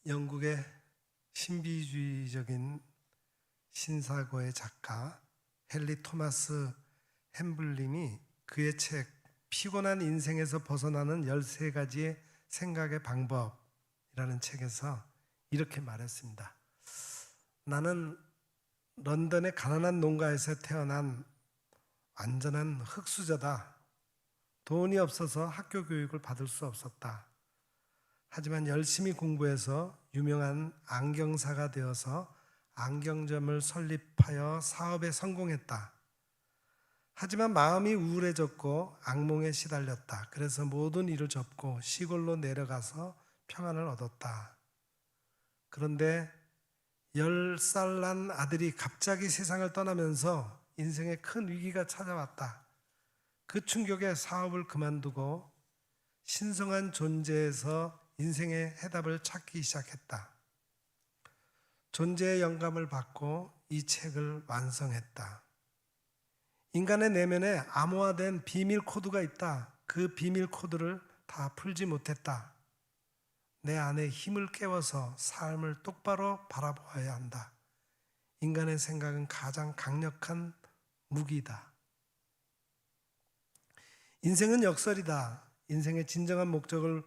영국의 신비주의적인 신사고의 작가 헨리 토마스 햄블림이 그의 책 피곤한 인생에서 벗어나는 13가지의 생각의 방법이라는 책에서 이렇게 말했습니다. 나는 런던의 가난한 농가에서 태어난 완전한 흙수저다. 돈이 없어서 학교 교육을 받을 수 없었다. 하지만 열심히 공부해서 유명한 안경사가 되어서 안경점을 설립하여 사업에 성공했다. 하지만 마음이 우울해졌고 악몽에 시달렸다. 그래서 모든 일을 접고 시골로 내려가서 평안을 얻었다. 그런데 10살 난 아들이 갑자기 세상을 떠나면서 인생에 큰 위기가 찾아왔다. 그 충격에 사업을 그만두고 신성한 존재에서 인생의 해답을 찾기 시작했다. 존재의 영감을 받고 이 책을 완성했다. 인간의 내면에 암호화된 비밀 코드가 있다. 그 비밀 코드를 다 풀지 못했다. 내 안에 힘을 깨워서 삶을 똑바로 바라보아야 한다. 인간의 생각은 가장 강력한 무기다. 인생은 역설이다. 인생의 진정한 목적을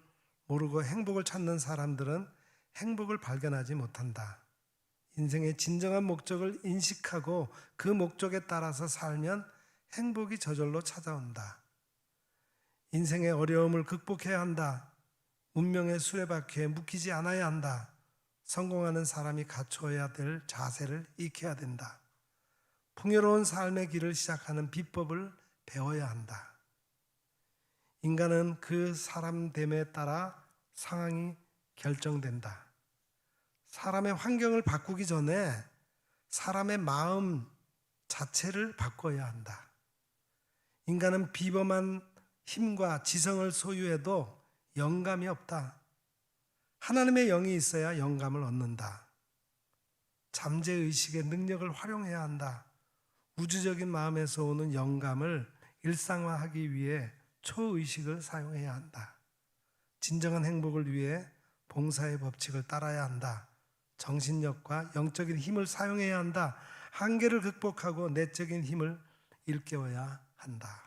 모르고 행복을 찾는 사람들은 행복을 발견하지 못한다. 인생의 진정한 목적을 인식하고 그 목적에 따라서 살면 행복이 저절로 찾아온다. 인생의 어려움을 극복해야 한다. 운명의 수레바퀴에 묶이지 않아야 한다. 성공하는 사람이 갖춰야 될 자세를 익혀야 된다. 풍요로운 삶의 길을 시작하는 비법을 배워야 한다. 인간은 그 사람됨에 따라 상황이 결정된다. 사람의 환경을 바꾸기 전에 사람의 마음 자체를 바꿔야 한다. 인간은 비범한 힘과 지성을 소유해도 영감이 없다. 하나님의 영이 있어야 영감을 얻는다. 잠재의식의 능력을 활용해야 한다. 우주적인 마음에서 오는 영감을 일상화하기 위해 초의식을 사용해야 한다. 진정한 행복을 위해 봉사의 법칙을 따라야 한다. 정신력과 영적인 힘을 사용해야 한다. 한계를 극복하고 내적인 힘을 일깨워야 한다.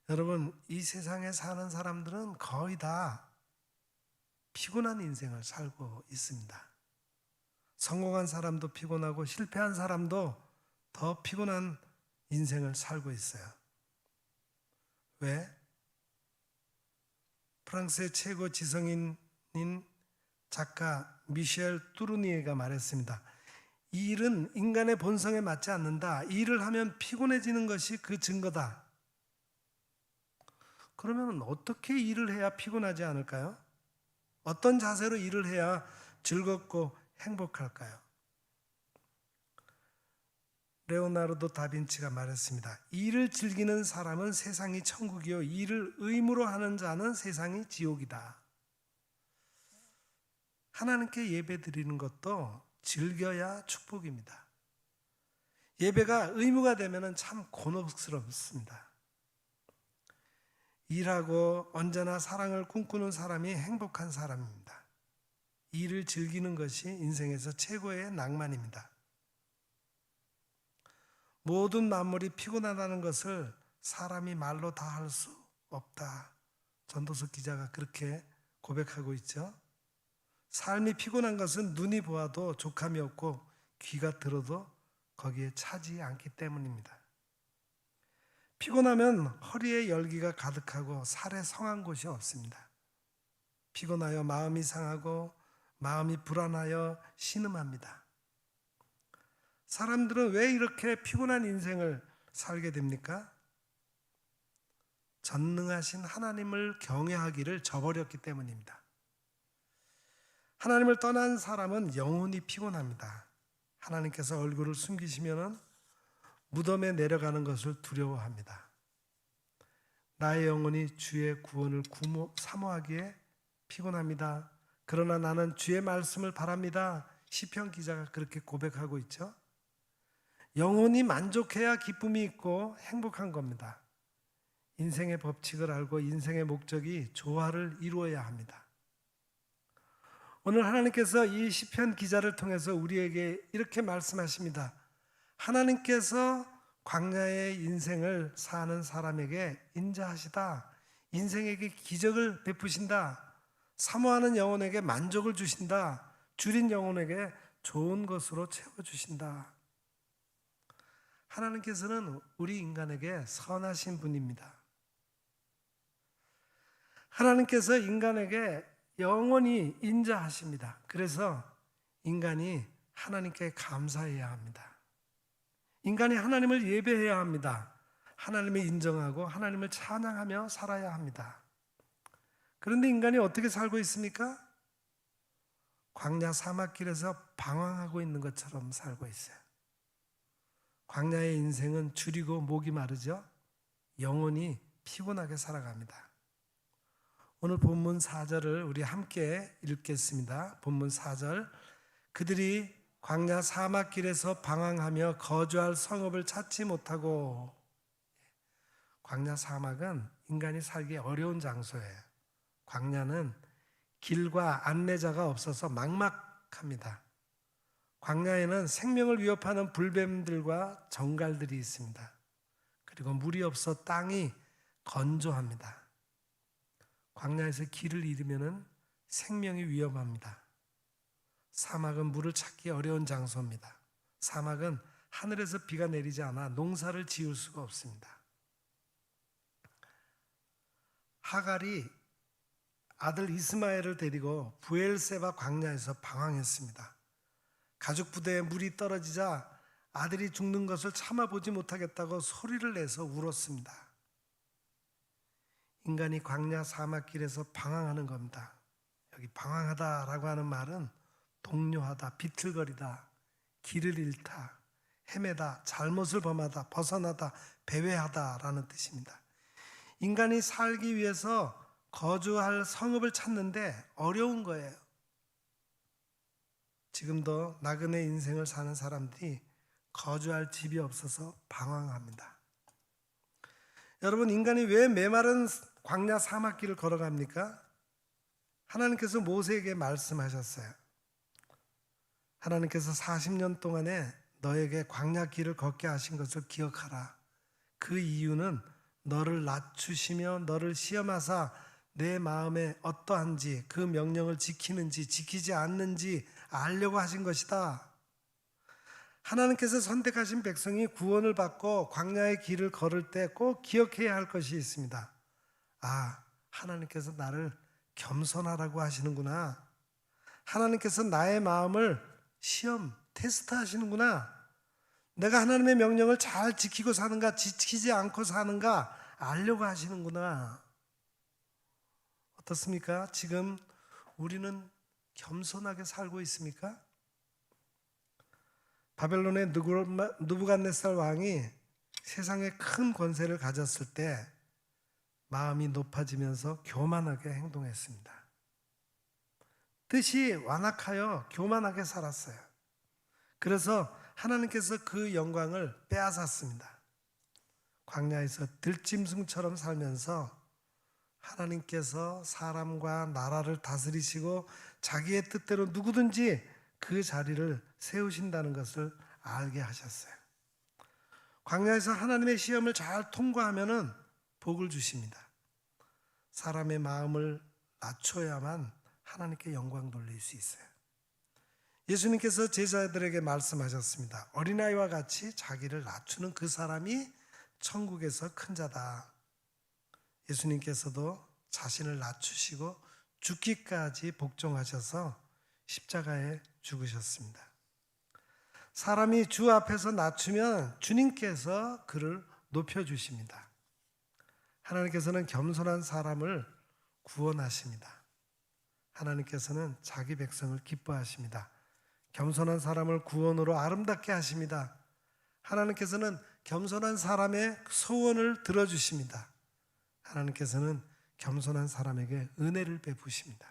여러분, 이 세상에 사는 사람들은 거의 다 피곤한 인생을 살고 있습니다. 성공한 사람도 피곤하고 실패한 사람도 더 피곤한 인생을 살고 있어요. 왜? 프랑스의 최고 지성인인 작가 미셸 뚜루니에가 말했습니다. 이 일은 인간의 본성에 맞지 않는다. 이 일을 하면 피곤해지는 것이 그 증거다. 그러면 어떻게 일을 해야 피곤하지 않을까요? 어떤 자세로 일을 해야 즐겁고 행복할까요? 레오나르도 다빈치가 말했습니다. 일을 즐기는 사람은 세상이 천국이요, 일을 의무로 하는 자는 세상이 지옥이다. 하나님께 예배 드리는 것도 즐겨야 축복입니다. 예배가 의무가 되면 참 곤혹스럽습니다. 일하고 언제나 사랑을 꿈꾸는 사람이 행복한 사람입니다. 일을 즐기는 것이 인생에서 최고의 낭만입니다. 모든 만물이 피곤하다는 것을 사람이 말로 다 할 수 없다. 전도서 기자가 그렇게 고백하고 있죠. 삶이 피곤한 것은 눈이 보아도 족함이 없고 귀가 들어도 거기에 차지 않기 때문입니다. 피곤하면 허리에 열기가 가득하고 살에 성한 곳이 없습니다. 피곤하여 마음이 상하고 마음이 불안하여 신음합니다. 사람들은 왜 이렇게 피곤한 인생을 살게 됩니까? 전능하신 하나님을 경외하기를 저버렸기 때문입니다. 하나님을 떠난 사람은 영혼이 피곤합니다. 하나님께서 얼굴을 숨기시면 무덤에 내려가는 것을 두려워합니다. 나의 영혼이 주의 구원을 사모하기에 피곤합니다. 그러나 나는 주의 말씀을 바랍니다. 시편 기자가 그렇게 고백하고 있죠. 영혼이 만족해야 기쁨이 있고 행복한 겁니다. 인생의 법칙을 알고 인생의 목적이 조화를 이루어야 합니다. 오늘 하나님께서 이 시편 기자를 통해서 우리에게 이렇게 말씀하십니다. 하나님께서 광야의 인생을 사는 사람에게 인자하시다. 인생에게 기적을 베푸신다. 사모하는 영혼에게 만족을 주신다. 줄인 영혼에게 좋은 것으로 채워주신다. 하나님께서는 우리 인간에게 선하신 분입니다. 하나님께서 인간에게 영원히 인자하십니다. 그래서 인간이 하나님께 감사해야 합니다. 인간이 하나님을 예배해야 합니다. 하나님을 인정하고 하나님을 찬양하며 살아야 합니다. 그런데 인간이 어떻게 살고 있습니까? 광야 사막길에서 방황하고 있는 것처럼 살고 있어요. 광야의 인생은 줄이고 목이 마르죠. 영혼이 피곤하게 살아갑니다. 오늘 본문 4절을 우리 함께 읽겠습니다. 본문 4절. 그들이 광야 사막길에서 방황하며 거주할 성읍을 찾지 못하고. 광야 사막은 인간이 살기 어려운 장소예요. 광야는 길과 안내자가 없어서 막막합니다. 광야에는 생명을 위협하는 불뱀들과 정갈들이 있습니다. 그리고 물이 없어 땅이 건조합니다. 광야에서 길을 잃으면 생명이 위험합니다. 사막은 물을 찾기 어려운 장소입니다. 사막은 하늘에서 비가 내리지 않아 농사를 지을 수가 없습니다. 하갈이 아들 이스마엘을 데리고 브엘세바 광야에서 방황했습니다. 가죽 부대에 물이 떨어지자 아들이 죽는 것을 참아보지 못하겠다고 소리를 내서 울었습니다. 인간이 광야 사막길에서 방황하는 겁니다. 여기 방황하다라고 하는 말은 동요하다, 비틀거리다, 길을 잃다, 헤매다, 잘못을 범하다, 벗어나다, 배회하다라는 뜻입니다. 인간이 살기 위해서 거주할 성읍을 찾는데 어려운 거예요. 지금도 나그네 인생을 사는 사람들이 거주할 집이 없어서 방황합니다. 여러분, 인간이 왜 메마른 광야 사막길을 걸어갑니까? 하나님께서 모세에게 말씀하셨어요. 하나님께서 40년 동안에 너에게 광야 길을 걷게 하신 것을 기억하라. 그 이유는 너를 낮추시며 너를 시험하사 내 마음에 어떠한지 그 명령을 지키는지 지키지 않는지 알려고 하신 것이다. 하나님께서 선택하신 백성이 구원을 받고 광야의 길을 걸을 때 꼭 기억해야 할 것이 있습니다. 아, 하나님께서 나를 겸손하라고 하시는구나. 하나님께서 나의 마음을 시험, 테스트 하시는구나. 내가 하나님의 명령을 잘 지키고 사는가, 지키지 않고 사는가 알려고 하시는구나. 어떻습니까? 지금 우리는 겸손하게 살고 있습니까? 바벨론의 느부갓네살 왕이 세상에 큰 권세를 가졌을 때 마음이 높아지면서 교만하게 행동했습니다. 뜻이 완악하여 교만하게 살았어요. 그래서 하나님께서 그 영광을 빼앗았습니다. 광야에서 들짐승처럼 살면서 하나님께서 사람과 나라를 다스리시고 자기의 뜻대로 누구든지 그 자리를 세우신다는 것을 알게 하셨어요. 광야에서 하나님의 시험을 잘 통과하면은 복을 주십니다. 사람의 마음을 낮춰야만 하나님께 영광 돌릴 수 있어요. 예수님께서 제자들에게 말씀하셨습니다. 어린아이와 같이 자기를 낮추는 그 사람이 천국에서 큰 자다. 예수님께서도 자신을 낮추시고 죽기까지 복종하셔서 십자가에 죽으셨습니다. 사람이 주 앞에서 낮추면 주님께서 그를 높여주십니다. 하나님께서는 겸손한 사람을 구원하십니다. 하나님께서는 자기 백성을 기뻐하십니다. 겸손한 사람을 구원으로 아름답게 하십니다. 하나님께서는 겸손한 사람의 소원을 들어주십니다. 하나님께서는 겸손한 사람에게 은혜를 베푸십니다.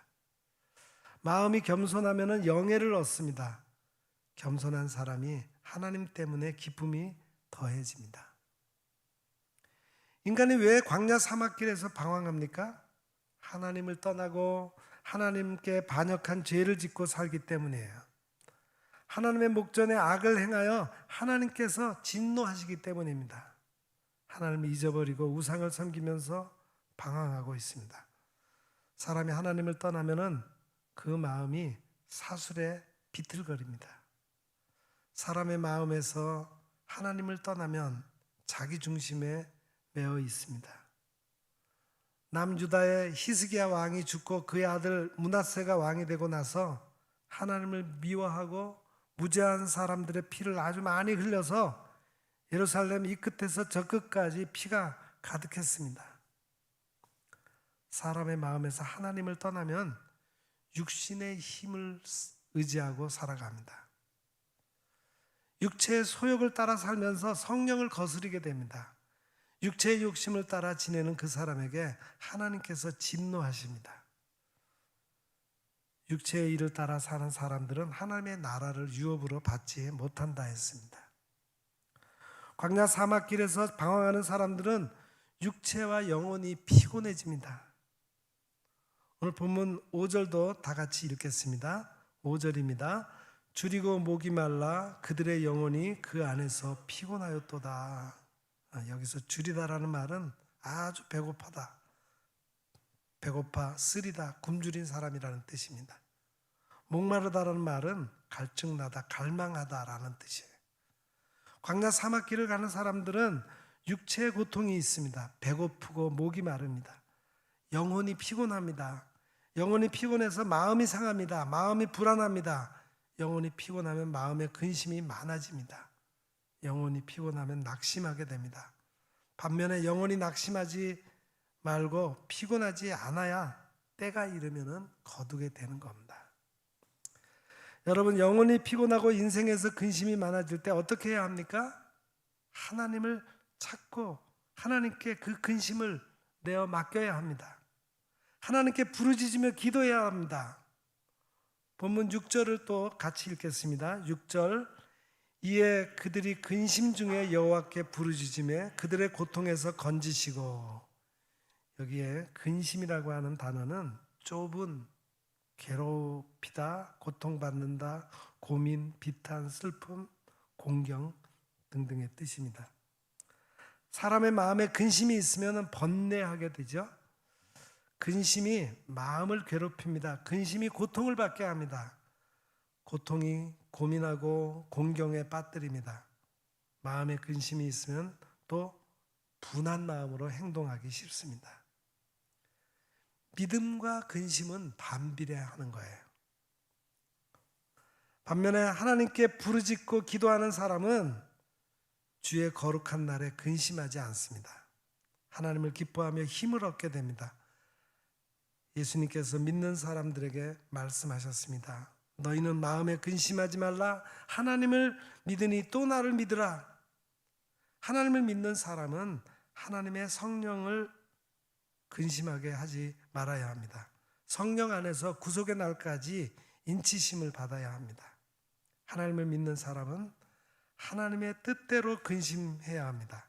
마음이 겸손하면 영예를 얻습니다. 겸손한 사람이 하나님 때문에 기쁨이 더해집니다. 인간이 왜 광야 사막길에서 방황합니까? 하나님을 떠나고 하나님께 반역한 죄를 짓고 살기 때문이에요. 하나님의 목전에 악을 행하여 하나님께서 진노하시기 때문입니다. 하나님을 잊어버리고 우상을 섬기면서 방황하고 있습니다. 사람이 하나님을 떠나면은 그 마음이 사술에 비틀거립니다. 사람의 마음에서 하나님을 떠나면 자기 중심에 매어 있습니다. 남유다의 히스기야 왕이 죽고 그의 아들 므낫세가 왕이 되고 나서 하나님을 미워하고 무죄한 사람들의 피를 아주 많이 흘려서 예루살렘 이 끝에서 저 끝까지 피가 가득했습니다. 사람의 마음에서 하나님을 떠나면 육신의 힘을 의지하고 살아갑니다. 육체의 소욕을 따라 살면서 성령을 거스르게 됩니다. 육체의 욕심을 따라 지내는 그 사람에게 하나님께서 진노하십니다. 육체의 일을 따라 사는 사람들은 하나님의 나라를 유업으로 받지 못한다 했습니다. 광야 사막길에서 방황하는 사람들은 육체와 영혼이 피곤해집니다. 오늘 본문 5절도 다 같이 읽겠습니다. 5절입니다. 줄이고 목이 말라 그들의 영혼이 그 안에서 피곤하였도다. 여기서 줄이다라는 말은 아주 배고파다, 배고파 쓰리다, 굶주린 사람이라는 뜻입니다. 목마르다라는 말은 갈증나다, 갈망하다라는 뜻이에요. 광야 사막길을 가는 사람들은 육체의 고통이 있습니다. 배고프고 목이 마릅니다. 영혼이 피곤합니다. 영혼이 피곤해서 마음이 상합니다. 마음이 불안합니다. 영혼이 피곤하면 마음의 근심이 많아집니다. 영혼이 피곤하면 낙심하게 됩니다. 반면에 영혼이 낙심하지 말고 피곤하지 않아야 때가 이르면 거두게 되는 겁니다. 여러분, 영혼이 피곤하고 인생에서 근심이 많아질 때 어떻게 해야 합니까? 하나님을 찾고 하나님께 그 근심을 내어 맡겨야 합니다. 하나님께 부르짖으며 기도해야 합니다. 본문 6절을 또 같이 읽겠습니다. 6절, 이에 그들이 근심 중에 여호와께 부르짖으며 그들의 고통에서 건지시고, 여기에 근심이라고 하는 단어는 좁은, 괴롭히다, 고통받는다, 고민, 비탄, 슬픔, 공경 등등의 뜻입니다. 사람의 마음에 근심이 있으면 번뇌하게 되죠. 근심이 마음을 괴롭힙니다. 근심이 고통을 받게 합니다. 고통이 고민하고 공경에 빠뜨립니다. 마음에 근심이 있으면 또 분한 마음으로 행동하기 쉽습니다. 믿음과 근심은 반비례하는 거예요. 반면에 하나님께 부르짖고 기도하는 사람은 주의 거룩한 날에 근심하지 않습니다. 하나님을 기뻐하며 힘을 얻게 됩니다. 예수님께서 믿는 사람들에게 말씀하셨습니다. 너희는 마음에 근심하지 말라. 하나님을 믿으니 또 나를 믿으라. 하나님을 믿는 사람은 하나님의 성령을 근심하게 하지 말아야 합니다. 성령 안에서 구속의 날까지 인치심을 받아야 합니다. 하나님을 믿는 사람은 하나님의 뜻대로 근심해야 합니다.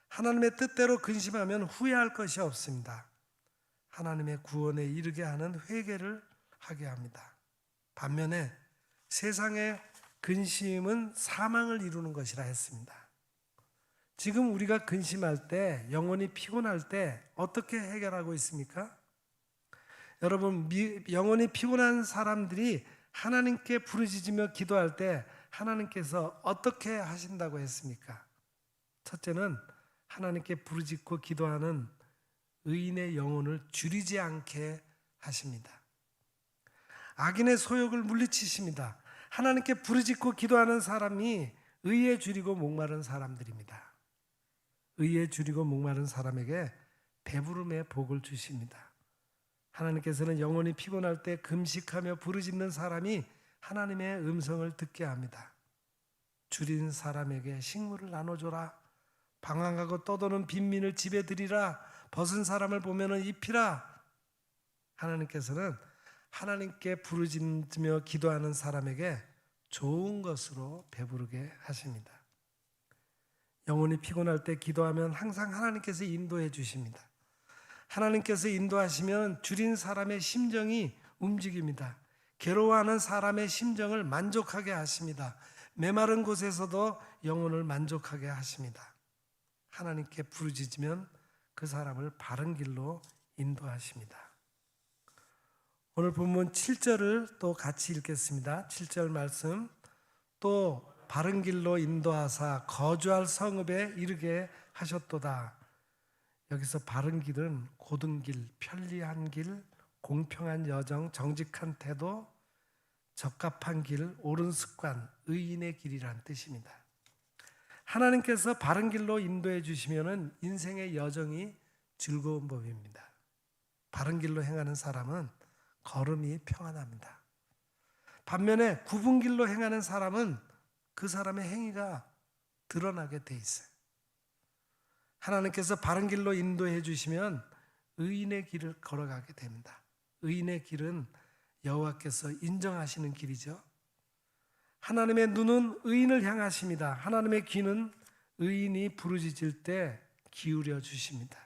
하나님의 뜻대로 근심하면 후회할 것이 없습니다. 하나님의 구원에 이르게 하는 회개를 하게 합니다. 반면에 세상의 근심은 사망을 이루는 것이라 했습니다. 지금 우리가 근심할 때, 영혼이 피곤할 때 어떻게 해결하고 있습니까? 여러분, 영혼이 피곤한 사람들이 하나님께 부르짖으며 기도할 때 하나님께서 어떻게 하신다고 했습니까? 첫째는 하나님께 부르짖고 기도하는 의인의 영혼을 줄이지 않게 하십니다. 악인의 소욕을 물리치십니다. 하나님께 부르짖고 기도하는 사람이 의에 줄이고 목마른 사람들입니다. 의에 줄이고 목마른 사람에게 배부름의 복을 주십니다. 하나님께서는 영혼이 피곤할 때 금식하며 부르짖는 사람이 하나님의 음성을 듣게 합니다. 줄인 사람에게 식물을 나눠줘라. 방황하고 떠도는 빈민을 집에 들이라. 벗은 사람을 보면 입히라. 하나님께서는 하나님께 부르짖으며 기도하는 사람에게 좋은 것으로 배부르게 하십니다. 영혼이 피곤할 때 기도하면 항상 하나님께서 인도해 주십니다. 하나님께서 인도하시면 줄인 사람의 심정이 움직입니다. 괴로워하는 사람의 심정을 만족하게 하십니다. 메마른 곳에서도 영혼을 만족하게 하십니다. 하나님께 부르짖으면 그 사람을 바른 길로 인도하십니다. 오늘 본문 7절을 또 같이 읽겠습니다. 7절 말씀. 또 바른 길로 인도하사 거주할 성읍에 이르게 하셨도다. 여기서 바른 길은 고든 길, 편리한 길, 공평한 여정, 정직한 태도, 적합한 길, 옳은 습관, 의인의 길이란 뜻입니다. 하나님께서 바른 길로 인도해 주시면 인생의 여정이 즐거운 법입니다. 바른 길로 행하는 사람은 걸음이 평안합니다. 반면에 굽은 길로 행하는 사람은 그 사람의 행위가 드러나게 돼 있어요. 하나님께서 바른 길로 인도해 주시면 의인의 길을 걸어가게 됩니다. 의인의 길은 여호와께서 인정하시는 길이죠. 하나님의 눈은 의인을 향하십니다. 하나님의 귀는 의인이 부르짖을 때 기울여 주십니다.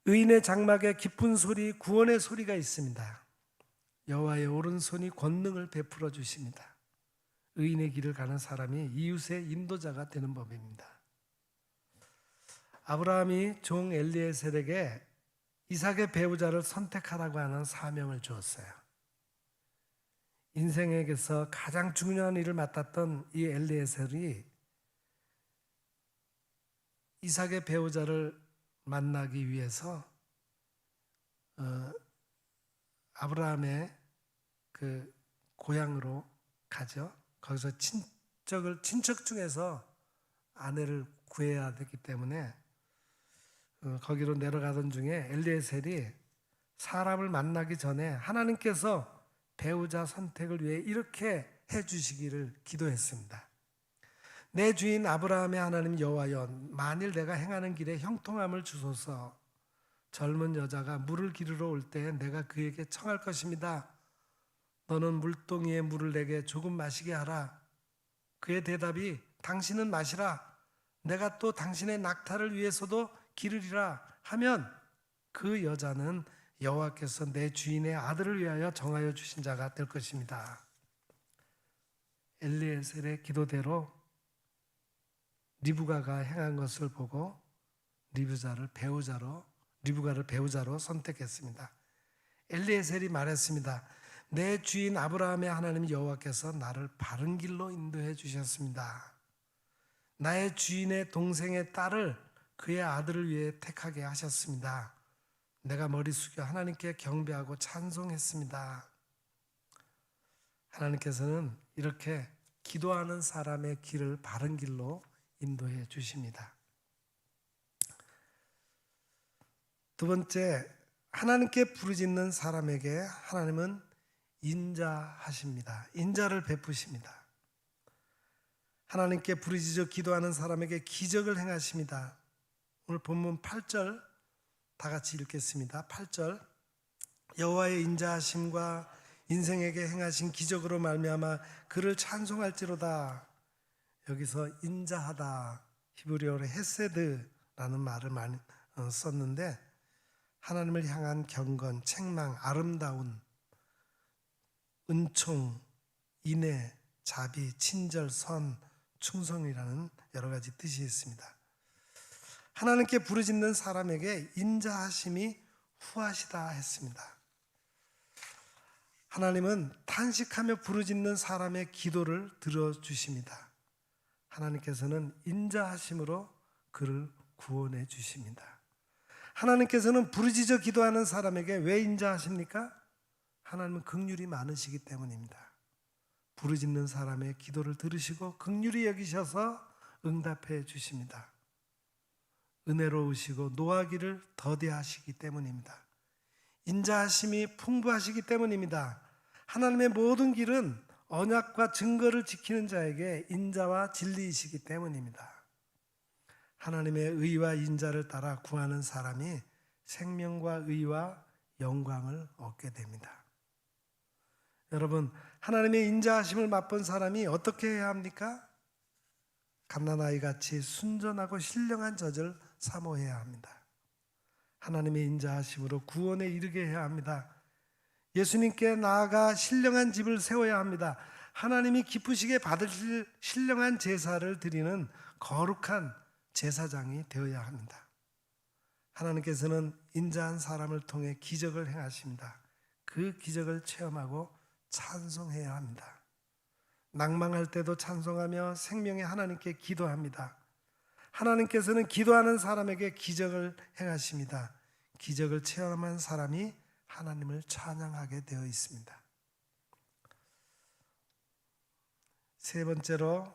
의인의 장막에 깊은 소리, 구원의 소리가 있습니다. 여호와의 오른손이 권능을 베풀어 주십니다. 의인의 길을 가는 사람이 이웃의 인도자가 되는 법입니다. 아브라함이 종 엘리에셀에게 이삭의 배우자를 선택하라고 하는 사명을 주었어요. 인생에서 가장 중요한 일을 맡았던 이 엘리에셀이 이삭의 배우자를 만나기 위해서 아브라함의 그 고향으로 가죠. 거기서 친척 중에서 아내를 구해야 되기 때문에 거기로 내려가던 중에 엘리에셀이 사람을 만나기 전에 하나님께서 배우자 선택을 위해 이렇게 해주시기를 기도했습니다. 내 주인 아브라함의 하나님 여호와여, 만일 내가 행하는 길에 형통함을 주소서. 젊은 여자가 물을 기르러 올 때 내가 그에게 청할 것입니다. 너는 물동이의 물을 내게 조금 마시게 하라. 그의 대답이 당신은 마시라. 내가 또 당신의 낙타를 위해서도 기르리라 하면 그 여자는 여호와께서 내 주인의 아들을 위하여 정하여 주신 자가 될 것입니다. 엘리에셀의 기도대로 리브가가 행한 것을 보고 리브가를 배우자로 선택했습니다. 엘리에셀이 말했습니다. 내 주인 아브라함의 하나님 여호와께서 나를 바른 길로 인도해 주셨습니다. 나의 주인의 동생의 딸을 그의 아들을 위해 택하게 하셨습니다. 내가 머리 숙여 하나님께 경배하고 찬송했습니다. 하나님께서는 이렇게 기도하는 사람의 길을 바른 길로 인도해 주십니다. 두 번째, 하나님께 부르짖는 사람에게 하나님은 인자하십니다. 인자를 베푸십니다. 하나님께 부르짖어 기도하는 사람에게 기적을 행하십니다. 오늘 본문 8절 다 같이 읽겠습니다. 8절. 여호와의 인자하심과 인생에게 행하신 기적으로 말미암아 그를 찬송할지로다. 여기서 인자하다, 히브리어로 헤세드라는 말을 많이 썼는데 하나님을 향한 경건, 책망, 아름다운, 은총, 인애, 자비, 친절, 선, 충성이라는 여러 가지 뜻이 있습니다. 하나님께 부르짖는 사람에게 인자하심이 후하시다 했습니다. 하나님은 탄식하며 부르짖는 사람의 기도를 들어주십니다. 하나님께서는 인자하심으로 그를 구원해 주십니다. 하나님께서는 부르짖어 기도하는 사람에게 왜 인자하십니까? 하나님은 긍휼이 많으시기 때문입니다. 부르짖는 사람의 기도를 들으시고 긍휼히 여기셔서 응답해 주십니다. 은혜로우시고 노하기를 더디하시기 때문입니다. 인자하심이 풍부하시기 때문입니다. 하나님의 모든 길은 언약과 증거를 지키는 자에게 인자와 진리이시기 때문입니다. 하나님의 의와 인자를 따라 구하는 사람이 생명과 의와 영광을 얻게 됩니다. 여러분, 하나님의 인자하심을 맛본 사람이 어떻게 해야 합니까? 갓난아이 같이 순전하고 신령한 젖을 사모해야 합니다. 하나님의 인자하심으로 구원에 이르게 해야 합니다. 예수님께 나아가 신령한 집을 세워야 합니다. 하나님이 기쁘시게 받으실 신령한 제사를 드리는 거룩한 제사장이 되어야 합니다. 하나님께서는 인자한 사람을 통해 기적을 행하십니다. 그 기적을 체험하고 찬송해야 합니다. 낭망할 때도 찬송하며 생명의 하나님께 기도합니다. 하나님께서는 기도하는 사람에게 기적을 행하십니다. 기적을 체험한 사람이 하나님을 찬양하게 되어 있습니다. 세 번째로,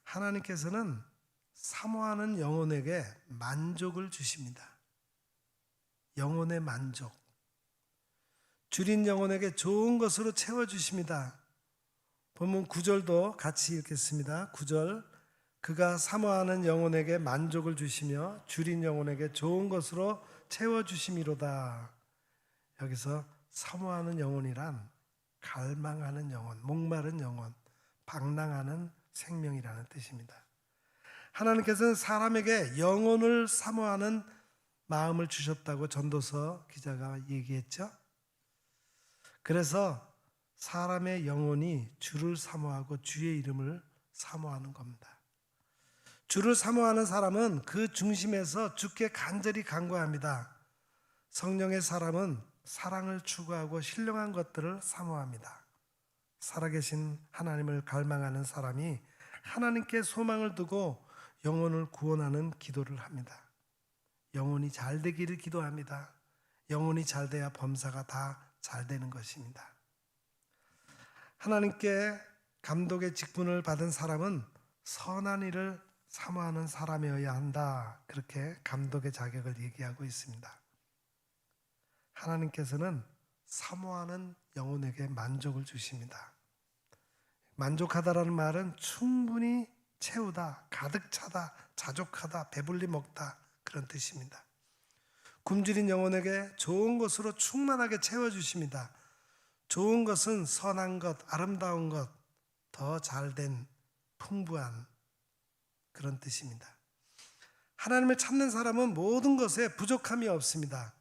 하나님께서는 사모하는 영혼에게 만족을 주십니다. 영혼의 만족. 줄인 영혼에게 좋은 것으로 채워주십니다. 본문 9절도 같이 읽겠습니다. 9절, 그가 사모하는 영혼에게 만족을 주시며 줄인 영혼에게 좋은 것으로 채워주심이로다. 여기서 사모하는 영혼이란 갈망하는 영혼, 목마른 영혼, 방랑하는 생명이라는 뜻입니다. 하나님께서는 사람에게 영혼을 사모하는 마음을 주셨다고 전도서 기자가 얘기했죠. 그래서 사람의 영혼이 주를 사모하고 주의 이름을 사모하는 겁니다. 주를 사모하는 사람은 그 중심에서 주께 간절히 간구합니다. 성령의 사람은 사랑을 추구하고 신령한 것들을 사모합니다. 살아계신 하나님을 갈망하는 사람이 하나님께 소망을 두고 영혼을 구원하는 기도를 합니다. 영혼이 잘 되기를 기도합니다. 영혼이 잘 돼야 범사가 다 잘 되는 것입니다. 하나님께 감독의 직분을 받은 사람은 선한 일을 사모하는 사람이어야 한다. 그렇게 감독의 자격을 얘기하고 있습니다. 하나님께서는 사모하는 영혼에게 만족을 주십니다. 만족하다라는 말은 충분히 채우다, 가득 차다, 자족하다, 배불리 먹다, 그런 뜻입니다. 굶주린 영혼에게 좋은 것으로 충만하게 채워주십니다. 좋은 것은 선한 것, 아름다운 것, 더 잘된 풍부한 그런 뜻입니다. 하나님을 찾는 사람은 모든 것에 부족함이 없습니다.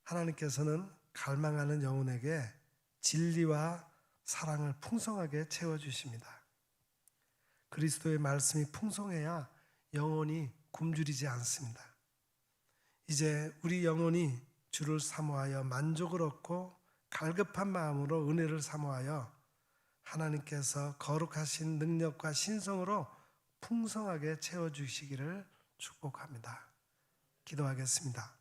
하나님께서는 갈망하는 영혼에게 진리와 사랑을 풍성하게 채워주십니다. 그리스도의 말씀이 풍성해야 영혼이 굶주리지 않습니다. 이제 우리 영혼이 주를 사모하여 만족을 얻고 갈급한 마음으로 은혜를 사모하여 하나님께서 거룩하신 능력과 신성으로 풍성하게 채워주시기를 축복합니다. 기도하겠습니다.